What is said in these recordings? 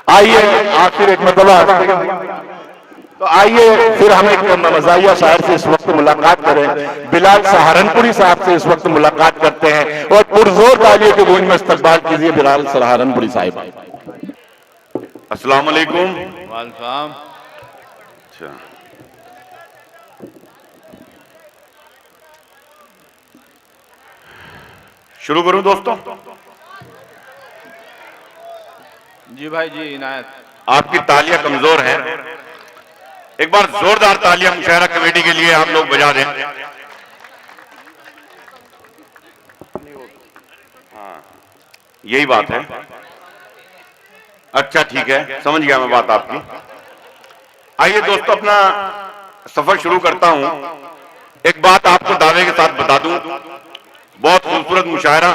आइए आखिर एक मतलब तो आइए फिर हम एक मज़ाहिया शायर से इस वक्त मुलाकात करें। बिलाल सहारनपुरी साहब से इस वक्त मुलाकात करते हैं और पुरजोर तालियों के गूंज में इस्तकबाल कीजिए बिलाल सहारनपुरी साहब। अस्सलाम वालेकुम। वालेकुम। अच्छा, शुरू करूं दोस्तों? जी भाई जी, इनायत। आपकी तालियां कमजोर हैं, एक बार जोरदार तालियां मुशायरा कमेटी के लिए आप लोग बजा दें। हाँ, यही बात है। अच्छा ठीक है, समझ गया मैं बात आपकी। आइए दोस्तों, अपना सफर शुरू करता हूं। एक बात आपको दावे के साथ बता दूं, बहुत खूबसूरत मुशायरा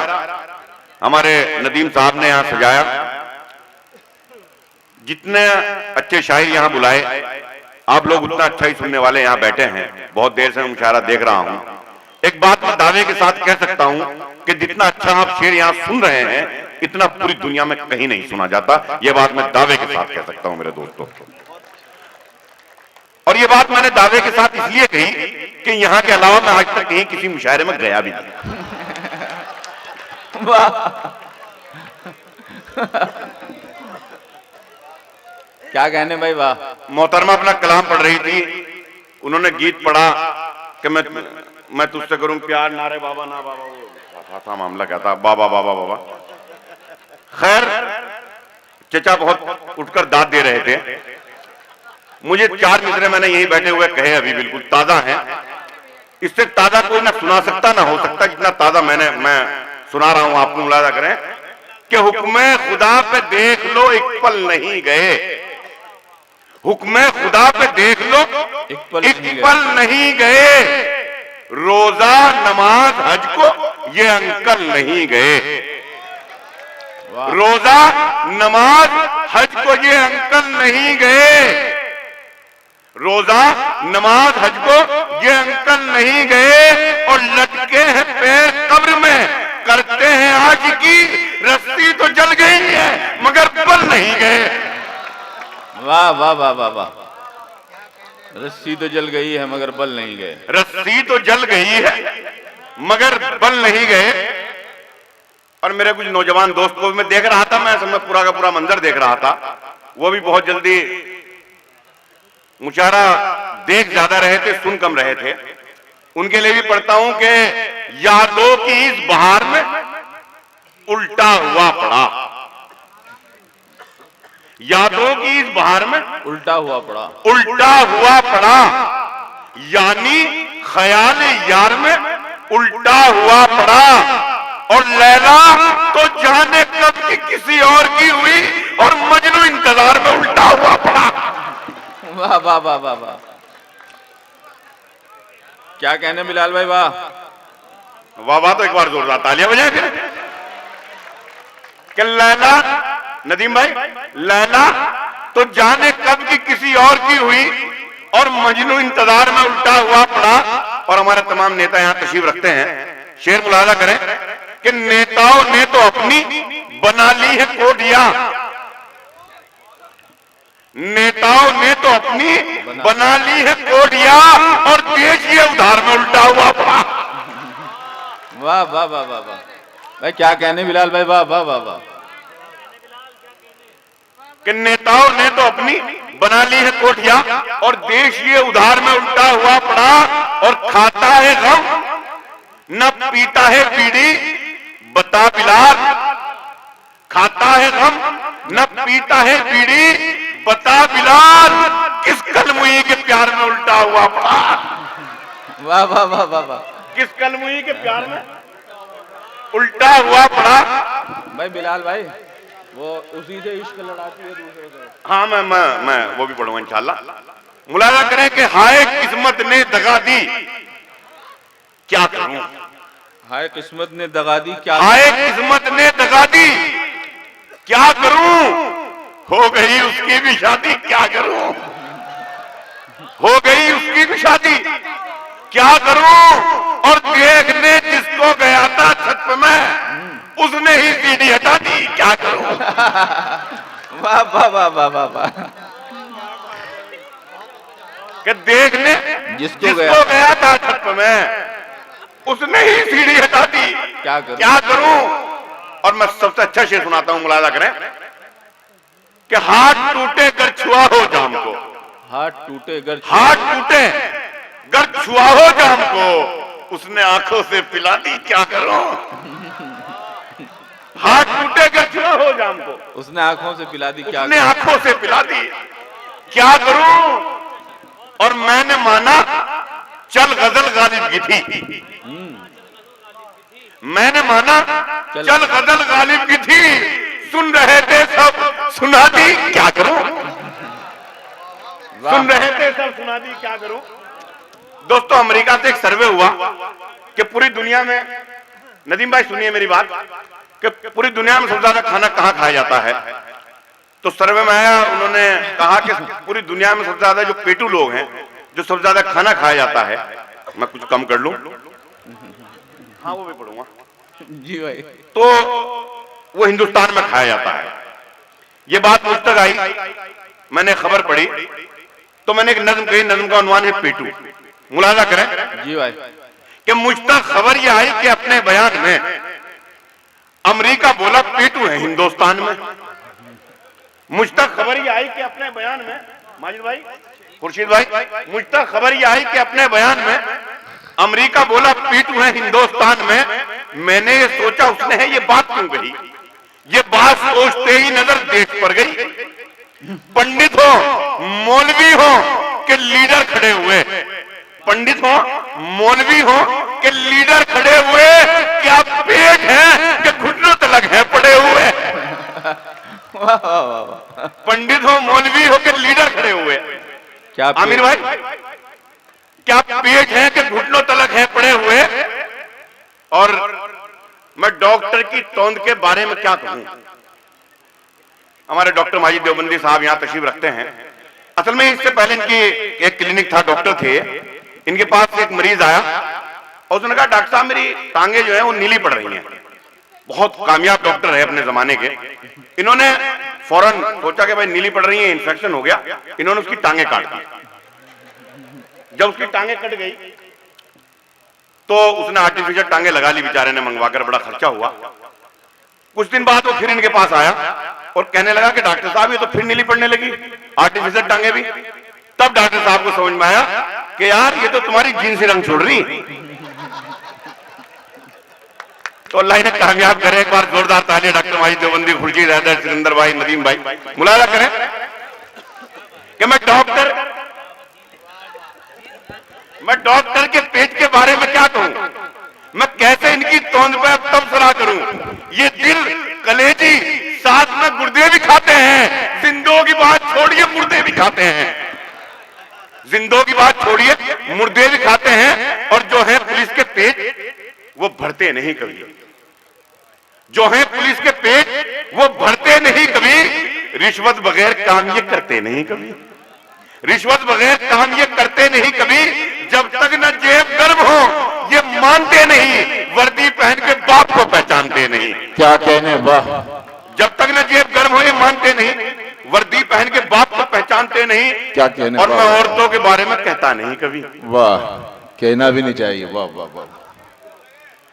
हमारे नदीम साहब ने यहां सजाया। जितने अच्छे शायर यहां बुलाए, आप लोग उतना अच्छा ही सुनने वाले यहां बैठे हैं। बहुत देर से मैं मुशायरा देख रहा हूं। एक बात मैं दावे के साथ कह सकता हूं कि जितना अच्छा आप शेर यहां सुन रहे हैं, इतना पूरी दुनिया में कहीं नहीं सुना जाता। यह बात मैं दावे के साथ कह सकता हूं मेरे दोस्तों। और यह बात मैंने दावे के साथ इसलिए कही कि यहां के अलावा मैं आज तक कहीं किसी मुशायरे में गया भी नहीं। क्या कहने भाई, वाह। मोहतरमा अपना कलाम पढ़ रही थी, उन्होंने गीत पढ़ा कि मैं तुझसे करूं प्यार, नारे बाबा ना बाबा, वो था मामला क्या था, बाबा बाबा बाबा। खैर, चचा बहुत उठकर दाद दे रहे थे। मुझे 4 मिसरे मैंने यही बैठे हुए कहे, अभी बिल्कुल ताजा हैं। इससे ताजा कोई ना सुना सकता ना हो सकता जितना ताजा मैं सुना रहा हूं आपको। मुलाजा करें कि हुक्म खुदा पे देख लो एक पल नहीं गए, हुक्म खुदा पे देख लो एक पल नहीं गए, रोजा नमाज हज को ये अंकल नहीं गए, रोजा नमाज हज को ये अंकल नहीं गए, रोजा नमाज हज को ये अंकल नहीं गए, और लटके हैं पैर कब्र में करते हैं आज की, रस्सी तो जल गई है मगर बल नहीं गए। वाह वाह वाह वाह वाह। रस्सी तो जल गई है मगर बल नहीं गए, रस्सी तो जल गई है मगर बल नहीं गए। और मेरे कुछ नौजवान दोस्त को भी मैं देख रहा था, मैं समय पूरा का पूरा मंजर देख रहा था, वो भी बहुत जल्दी मुशायरा देख ज्यादा रहे थे, सुन कम रहे थे। उनके लिए भी पढ़ता हूं कि यादों की इस बहार में उल्टा हुआ पड़ा, यादों की इस बहार में उल्टा हुआ पड़ा, उल्टा हुआ पड़ा, यानी ख्याल यार में उल्टा हुआ पड़ा, और लैला तो जाने कब की किसी और की हुई, और मजनू इंतजार में उल्टा हुआ पड़ा। वाह वाह वाह वाह वाह। क्या कहने बिलाल भाई, वाह वाह वाह। तो एक बार जोरदार तालियां बजाएं फिर कि लैला, नदीम भाई, लैला तो जाने कब की किसी और की हुई, और मजनू इंतजार में उल्टा हुआ पड़ा। और हमारे तमाम नेता यहां तशरीफ रखते हैं, शेर मुलाजा करें कि नेताओं ने तो अपनी बना ली है कोठियां, नेताओं ने तो अपनी बना ली है कोठियां, और देश ये उधार में उल्टा हुआ पड़ा। वाह वाह वाह वाह वाह भाई, क्या कहने बिलाल भाई, वाह वाह वाह वाह। कि नेताओं ने तो अपनी बना ली है कोठियां, और देश ये उधार में उल्टा हुआ पड़ा, और खाता है गम न पीता है बीड़ी, बता बिलाल, खाता है गम न पीता है बीड़ी, बता बिलाल, किस कलमुई के प्यार में उल्टा हुआ पड़ा। वाह वाह वाह वाह वाह। किस कलमुई के प्यार में उल्टा हुआ पड़ा। भाई बिलाल भाई, वो उसी से इश्क लड़ाती है दूसरे से। हाँ, मैं वो भी पढ़ूंगा इंशाल्लाह। मुलाजा करें कि हाय किस्मत ने दगा दी, क्या करूं, हाय किस्मत ने दगा दी, क्या हाय किस्मत ने दगा दी, क्या करूं, हो गई उसकी भी शादी, क्या करूं, हो गई उसकी भी शादी, क्या करूं, और देखने जिसको गया था छत में, उसने ही सीढ़ी हटा दी, क्या करूं। वाह वाह वाह वाह वाह वाह। कि देखने जिसको गया था छत में उसने ही सीढ़ी हटा दी। क्या करूं? और मैं सबसे अच्छा शेर सुनाता हूं, मुलाजा करें कि हाथ टूटे गर छुआ हो जाम को, हाथ टूटे गर छुआ हो जाम को, उसने आंखों से पिला दी। क्या करूं? हाथ टूटे गर छुआ हो जाम को, उसने आंखों से पिला दी। क्या उसने आंखों से पिला दी। क्या करूं? और मैंने माना चल गजल गालिब की थी। मैंने माना चल गजल गालिब की थी, सुन रहे थे सब सुना दी। क्या करूं? सुन रहे थे सब सुना दी। क्या करूं? दोस्तों, अमेरिका से एक सर्वे हुआ कि पूरी दुनिया में, नदीम भाई सुनिए मेरी बात, कि पूरी दुनिया में सबसे ज्यादा खाना कहां खाया जाता है। तो सर्वे में आया, उन्होंने कहा कि पूरी दुनिया में सबसे ज्यादा जो पेटू लोग हैं, जो सबसे ज्यादा खाना खाया जाता है, मैं कुछ कम कर लूं, हाँ वो भी पढ़ूंगा जी भाई, तो वो हिंदुस्तान में खाया जाता है। ये बात मुझ तक आई, मैंने खबर पढ़ी, तो मैंने एक नज्म कही, नज्म का उन्वान है पेटू। मुलाजा करें जी भाई, कि मुझ तक खबर ये आई कि अपने बयान में अमेरिका बोला पेटू है हिंदुस्तान में। मुझ तक खबर ये आई कि अपने बयान में, माजिद भाई, खुर्शीद भाई, मुझ तक खबर ये आई कि अपने बयान में अमेरिका बोला पेटू है हिंदुस्तान में। मैंने ये सोचा उसने है ये बात क्यों कही। ये बात सोचते ही नजर देश पर गई। पंडित हो, मौलवी हो कि लीडर खड़े हुए, पंडित हो, मौलवी हो कि लीडर खड़े हुए, क्या पेट है कि घुटनों तलक है पड़े हुए। पंडित हो, मौलवी हो कि लीडर खड़े हुए। क्या आमिर भाई, क्या पेट है कि घुटनों तलक है पड़े हुए। और मैं डॉक्टर की तोंद के बारे में क्या कहूं। हमारे डॉक्टर माजिद देवबंदी साहब यहां तशरीफ रखते हैं। असल में इससे पहले इनकी एक क्लिनिक था, डॉक्टर थे, इनके पास एक मरीज आया और उसने कहा डॉक्टर साहब मेरी टांगे जो है वो नीली पड़ रही हैं। बहुत कामयाब डॉक्टर है अपने जमाने के। इन्होंने फौरन सोचा कि भाई नीली पड़ रही है, इन्फेक्शन हो गया, इन्होंने उसकी टांगे काट दी। जब उसकी टांगे कट गई तो उसने आर्टिफिशियल टांगे लगा ली बेचारे ने, मंगवाकर, बड़ा खर्चा हुआ। कुछ दिन बाद वो फिर इनके पास आया और कहने लगा कि डॉक्टर साहब ये तो फिर नीली पड़ने लगी, आर्टिफिशियल टांगे भी। तब डॉक्टर साहब को समझ में आया कि यार ये तो तुम्हारी जीन से रंग छोड़ रही। तो अल्लाह ने कामयाब करे। एक बार जोरदार तालियां डॉक्टर माजिद देवबंदी, खुर्शीद हैदर, सिकंदर भाई, नदीम भाई। मुलाजा करें कि मैं डॉक्टर के पेट के बारे में क्या कहूं। मैं कैसे इनकी तोंद पे तबसरा करूं। ये दिल, कलेजी, साथ में गुर्दे भी खाते हैं। जिंदों की बात छोड़िए, मुर्दे भी खाते हैं। जिंदों की बात छोड़िए, मुर्दे भी खाते हैं। और जो है पुलिस के पेट, वो भरते नहीं कभी। जो है पुलिस के पेट, वो भरते नहीं कभी। रिश्वत बगैर काम ये करते नहीं कभी। रिश्वत बगैर काम ये करते नहीं कभी। जब तक न जेब गर्म हो ये मानते नहीं। वर्दी पहन के बाप को पहचानते नहीं। क्या कहने, वाह। जब तक न जेब गर्म हो ये मानते नहीं। वर्दी पहन के बाप को पहचानते नहीं। क्या कहने, और मैं औरतों के बारे में कहता नहीं कभी। वाह, कहना भी नहीं चाहिए। वाह वाह वाह।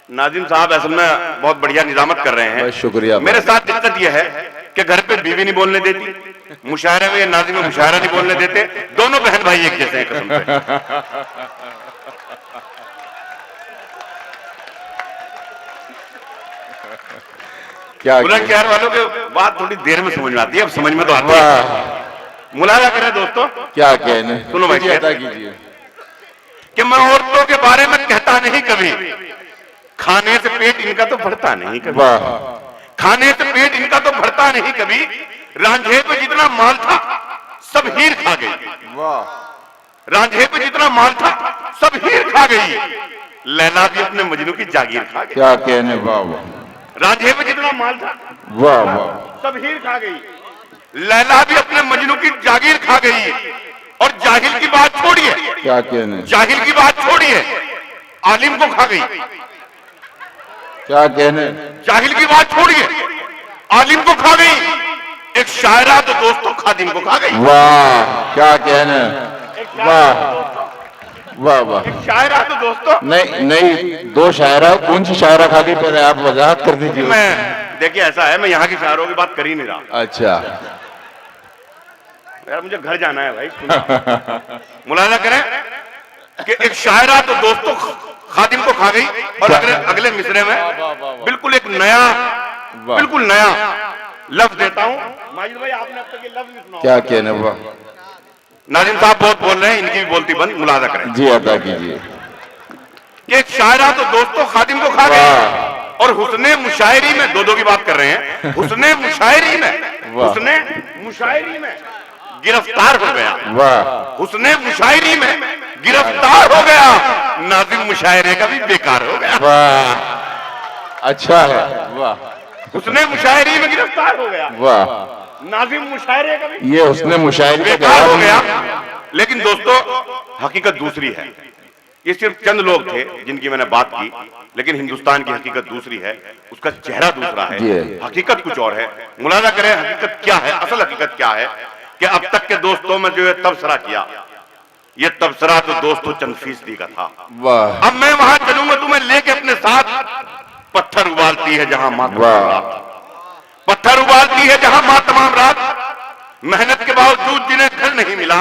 नाजिम साहब असल में बहुत बढ़िया निजामत कर रहे हैं, शुक्रिया। मेरे साथ दिक्कत यह है कि घर पे बीवी नहीं बोलने देती, मुशायरे में नाजिम में मुशायरा नहीं बोलने देते। दोनों बहन भाई एक जैसे हैं कसम से। क्या बुलंद शहर वालों के बात थोड़ी देर में समझ में आती है, अब समझ में तो आती है। मुलाजा करें दोस्तों, क्या कहने, सुनो भाई, अदा कीजिए कि मैं औरतों के बारे में कहता नहीं कभी। खाने से पेट इनका तो भरता नहीं कभी। खाने से पेट इनका तो भरता नहीं कभी। रांझे पे जितना माल था सब हीर खा गई। रांझे पे जितना माल था सब हीर खा गई। लैला भी अपने मजनू की जागीर खा गई। क्या कहने, वाह वाह। रांझे पे जितना माल था वाह वाह, सब हीर खा गई। लैला भी अपने मजनू की जागीर खा गई। और जाहिल की बात छोड़िए, क्या कहने, जाहिल की बात छोड़िए, आलिम को खा गई। क्या कहने, जाहिल की बात छोड़िए, आलिम को खा गई। एक शायरा तो दोस्तों खादिम को खा गई। वाह क्या कहना, वाह वाह वाह। एक शायरा तो दोस्तों, नहीं नहीं, दो शायरा, कौन सी शायरा खा गई, पहले आप वजाहत कर दीजिए। मैं देखिए ऐसा है, मैं यहाँ की शायरों की बात कर ही नहीं रहा। अच्छा यार मुझे घर जाना है भाई। मुलाजा करें कि एक शायरा तो दोस्तों खादिम को खा गई, और अगले मिसरे में बिल्कुल एक नया, बिल्कुल नया लफ्ज देता हूं। माजिद भाई आपने अब तक ये लफ्ज नहीं सुना। क्या कहने, वाह। नाजिम साहब बहुत बोल रहे हैं, इनकी भी बोलती बंद। मुलाजा करें जी अदा कीजिए। कि एक शायरा तो दोस्तों खादिम को खा गई, और हुस्ने मुशायरी में, दो की बात कर रहे हैं, हुस्ने मुशायरी में, हुस्ने मुशायरी में गिरफ्तार हो गया। वाह। हुस्ने मुशायरी में गिरफ्तार हो गया, नाजिम मुशायरे का भी बेकार हो गया। वाह अच्छा है, वाह। हुस्ने मुशायरी में गिरफ्तार हो गया, वाह। नाजिम मुशायरे का भी ये हुस्ने मुशायरे का बेकार हो जवाब गया। लेकिन दोस्तों हकीकत दूसरी है। ये सिर्फ चंद लोग थे जिनकी मैंने बात की, लेकिन हिंदुस्तान की हकीकत दूसरी है, उसका चेहरा दूसरा है, हकीकत कुछ और है। मुलाजा करें हकीकत क्या है, असल हकीकत क्या है कि अब तक के दोस्तों में जो ये तबसरा किया, ये तबसरा तो दोस्तों चंद फीसदी का था। वाह। अब मैं वहां चलूंगा, तुम्हें लेके अपने साथ। पत्थर उबालती है जहां माँ तमाम रात, पत्थर उबालती है जहां माँ तमाम रात, मेहनत के बावजूद जिन्हें घर नहीं मिला,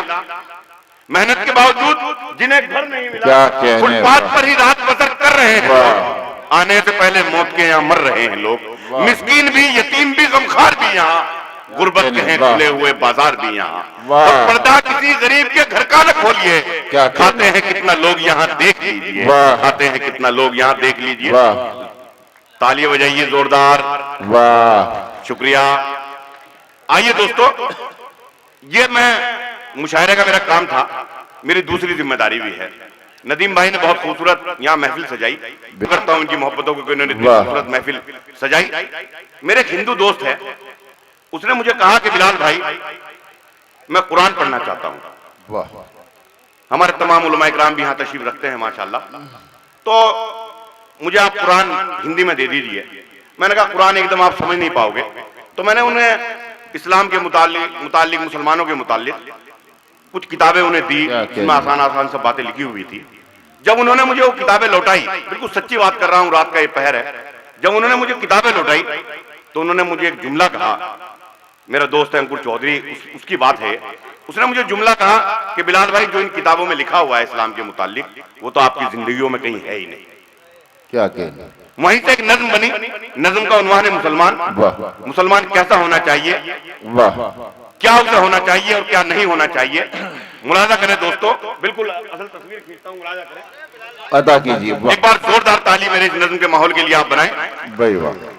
मेहनत के बावजूद जिन्हें घर नहीं मिला, फुटपाथ पर ही रात बसर कर रहे हैं। आने से पहले मौत के यहाँ मर रहे हैं लोग, मिस्कीन भी, यतीम भी, गमखार भी यहाँ, गुर्बत के हैं खुले हुए बाजार भी यहाँ। और पर्दा किसी गरीब के घर का न खोलिए, खाते हैं कितना लोग यहाँ देख लीजिए, खाते हैं कितना लोग यहाँ देख लीजिए। तालियां बजाइए जोरदार, वाह शुक्रिया। आइए दोस्तों, ये मैं मुशायरे का मेरा काम था, मेरी दूसरी जिम्मेदारी भी है। नदीम भाई ने बहुत खूबसूरत यहाँ महफिल सजाई, करता हूँ उनकी मोहब्बतों को, इन्होंने इतनी खूबसूरत महफिल सजाई। मेरे एक हिंदू दोस्त है, उसने मुझे कहा कि बिलाल भाई मैं कुरान पढ़ना चाहता हूँ। वाह। हमारे तमाम उलमा इकराम भी यहाँ तशरीफ रखते हैं माशाल्लाह, तो मुझे आप कुरान हिंदी में दे दीजिए। मैंने कहा कुरान एकदम आप समझ नहीं पाओगे, तो मैंने उन्हें इस्लाम के मुतालिक, मुसलमानों के मुतालिक कुछ किताबें उन्हें दी, जिसमें आसान आसान सब बातें लिखी हुई थी। जब उन्होंने मुझे वो किताबें लौटाई, बिल्कुल सच्ची बात कर रहा हूँ, रात का ये पहर है, जब उन्होंने मुझे किताबें लौटाई तो उन्होंने मुझे एक जुमला कहा। मेरा दोस्त है अंकुर चौधरी, उसकी बात है, उसने मुझे जुमला कहा कि बिलाल भाई जो इन किताबों में लिखा हुआ है इस्लाम के मुतालिक, वो तो आपकी जिंदगियों में कहीं है ही नहीं। क्या कहना। वहीं से एक नज्म बनी, नज्म का उन्वान है मुसलमान। मुसलमान कैसा होना चाहिए, वाह, क्या उसे होना चाहिए और क्या नहीं होना चाहिए। मुलाजा करें दोस्तों, बिल्कुल असल तस्वीर खींचता हूं, मुलाजा करें, अदा कीजिए। एक बार जोरदार ताली मेरे इस नज्म के माहौल के लिए आप बनाएं। भाई वाह।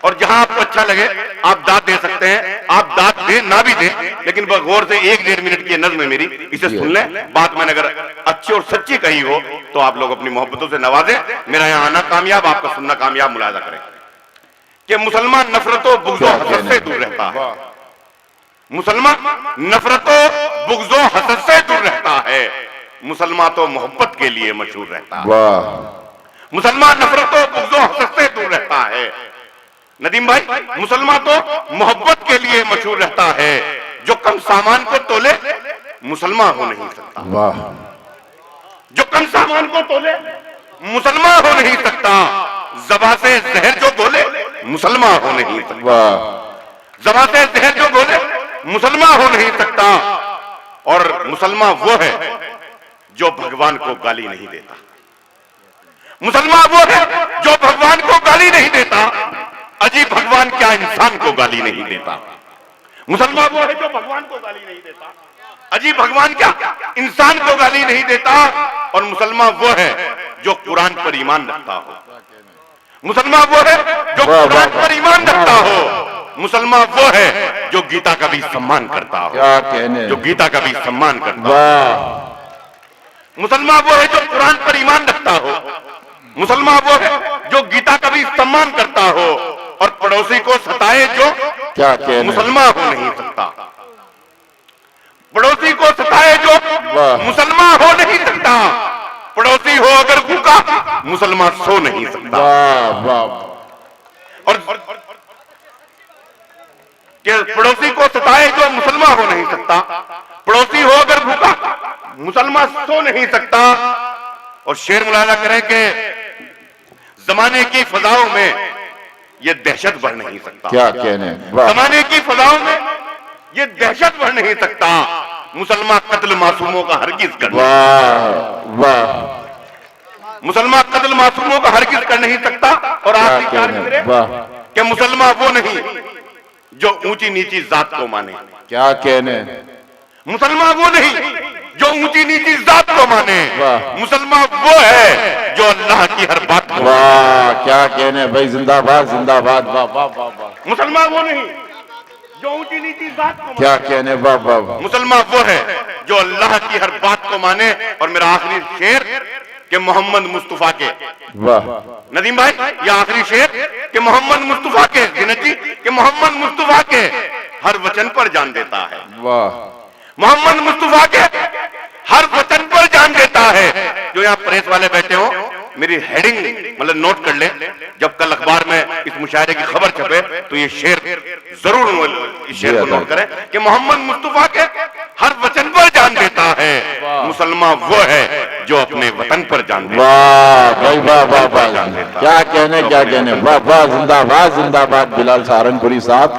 और जहां आपको अच्छा लगे आप दाद दे सकते हैं, आप दाद दे ना भी दें, लेकिन गौर से 1-1.5 मिनट की नज्म है मेरी, इसे सुन लें। बात मैंने अगर अच्छी और सच्ची कही हो तो आप लोग अपनी मोहब्बतों से नवाजें। मेरा यहाँ आना कामयाब, आपका सुनना कामयाब। मुलाजा करें कि मुसलमान नफरतों बुग़्ज़ो हसद से दूर रहता है, मुसलमान नफरतों बुग़्ज़ो हसद से दूर रहता है, मुसलमान तो मोहब्बत के लिए मशहूर रहता है। मुसलमान नफरतों बुग़्ज़ो हसद से दूर रहता है। नदीम भाई, मुसलमान तो मोहब्बत के लिए मशहूर रहता है, जो कम सामान को तोले मुसलमान हो नहीं सकता। वाह। जो कम सामान को तोले मुसलमान हो नहीं सकता, ज़बां से जहर जो बोले मुसलमान हो नहीं सकता, ज़बां से जहर जो बोले मुसलमान हो नहीं सकता। और मुसलमान वो है जो भगवान को गाली नहीं देता, मुसलमान वो है जो भगवान को गाली नहीं देता। अजी भगवान क्या इंसान को गाली नहीं देता। मुसलमान वो है जो भगवान को गाली नहीं देता, अजी भगवान क्या इंसान को गाली नहीं देता। और मुसलमान वो है जो कुरान पर ईमान रखता हो, मुसलमान वो है जो कुरान पर ईमान रखता हो, मुसलमान वो है जो गीता का भी सम्मान करता हो, क्या कहने, जो गीता का भी सम्मान करता हो। मुसलमान वो है जो कुरान पर ईमान रखता हो, मुसलमान वो है जो गीता का भी सम्मान करता हो। और पड़ोसी को सताए जो क्या कहने, मुसलमान हो नहीं सकता, पड़ोसी को सताए जो मुसलमान हो नहीं सकता। पड़ोसी हो अगर भूखा मुसलमान सो नहीं सकता। वाह वाह। और कि पड़ोसी को सताए जो मुसलमान हो नहीं सकता, पड़ोसी हो अगर भूखा मुसलमान सो नहीं सकता। और शेर मुलायजा करें कि जमाने की फजाओं में ये दहशत बढ़ नहीं सकता। क्या कहने, वाह जमाने की फजाओं में ये दहशत बढ़ नहीं सकता। मुसलमान कत्ल मासूमों का हरगिज कर नहीं, वाह वाह, मुसलमान कत्ल मासूमों का हरगिज कर नहीं सकता। और क्या आखिरी चार कहने, मिसरे वाह कि मुसलमान वो नहीं जो ऊंची नीची जात को माने, क्या कहने, मुसलमान वो नहीं जो ऊंची नीची जात को माने, वाह। मुसलमान वो है जो अल्लाह की हर बात को, वाह क्या कहने भाई, जिंदाबाद जिंदाबाद, वाह वाह वाह वाह, मुसलमान वो नहीं जो ऊंची नीची जात को क्या कहने, वाह वाह वाह, मुसलमान वो है जो अल्लाह की हर बात को माने। और मेरा आखिरी शेर कि मोहम्मद मुस्तफा के, वाह नदीम भाई ये आखिरी शेर कि मोहम्मद मुस्तफा के, जीनत जी कि मोहम्मद मुस्तफा के हर वचन पर जान देता है, वाह, मोहम्मद मुस्तफा के हर वचन पर जान देता है। जो यहाँ प्रेस वाले बैठे हो, मेरी हेडिंग मतलब नोट कर ले, जब कल अखबार में इस मुशायरे की खबर छपे तो ये शेर जरूर इस शेर को नोट करें कि मोहम्मद मुस्तफा के हर वचन पर जान देता है, मुसलमान वो है जो अपने वतन पर जान देता है। वाह भाई, वाह वाह वाह, क्या कहने क्या कहने, वाह वाह, जिंदाबाद जिंदाबाद बिलाल सहारनपुरी साहब।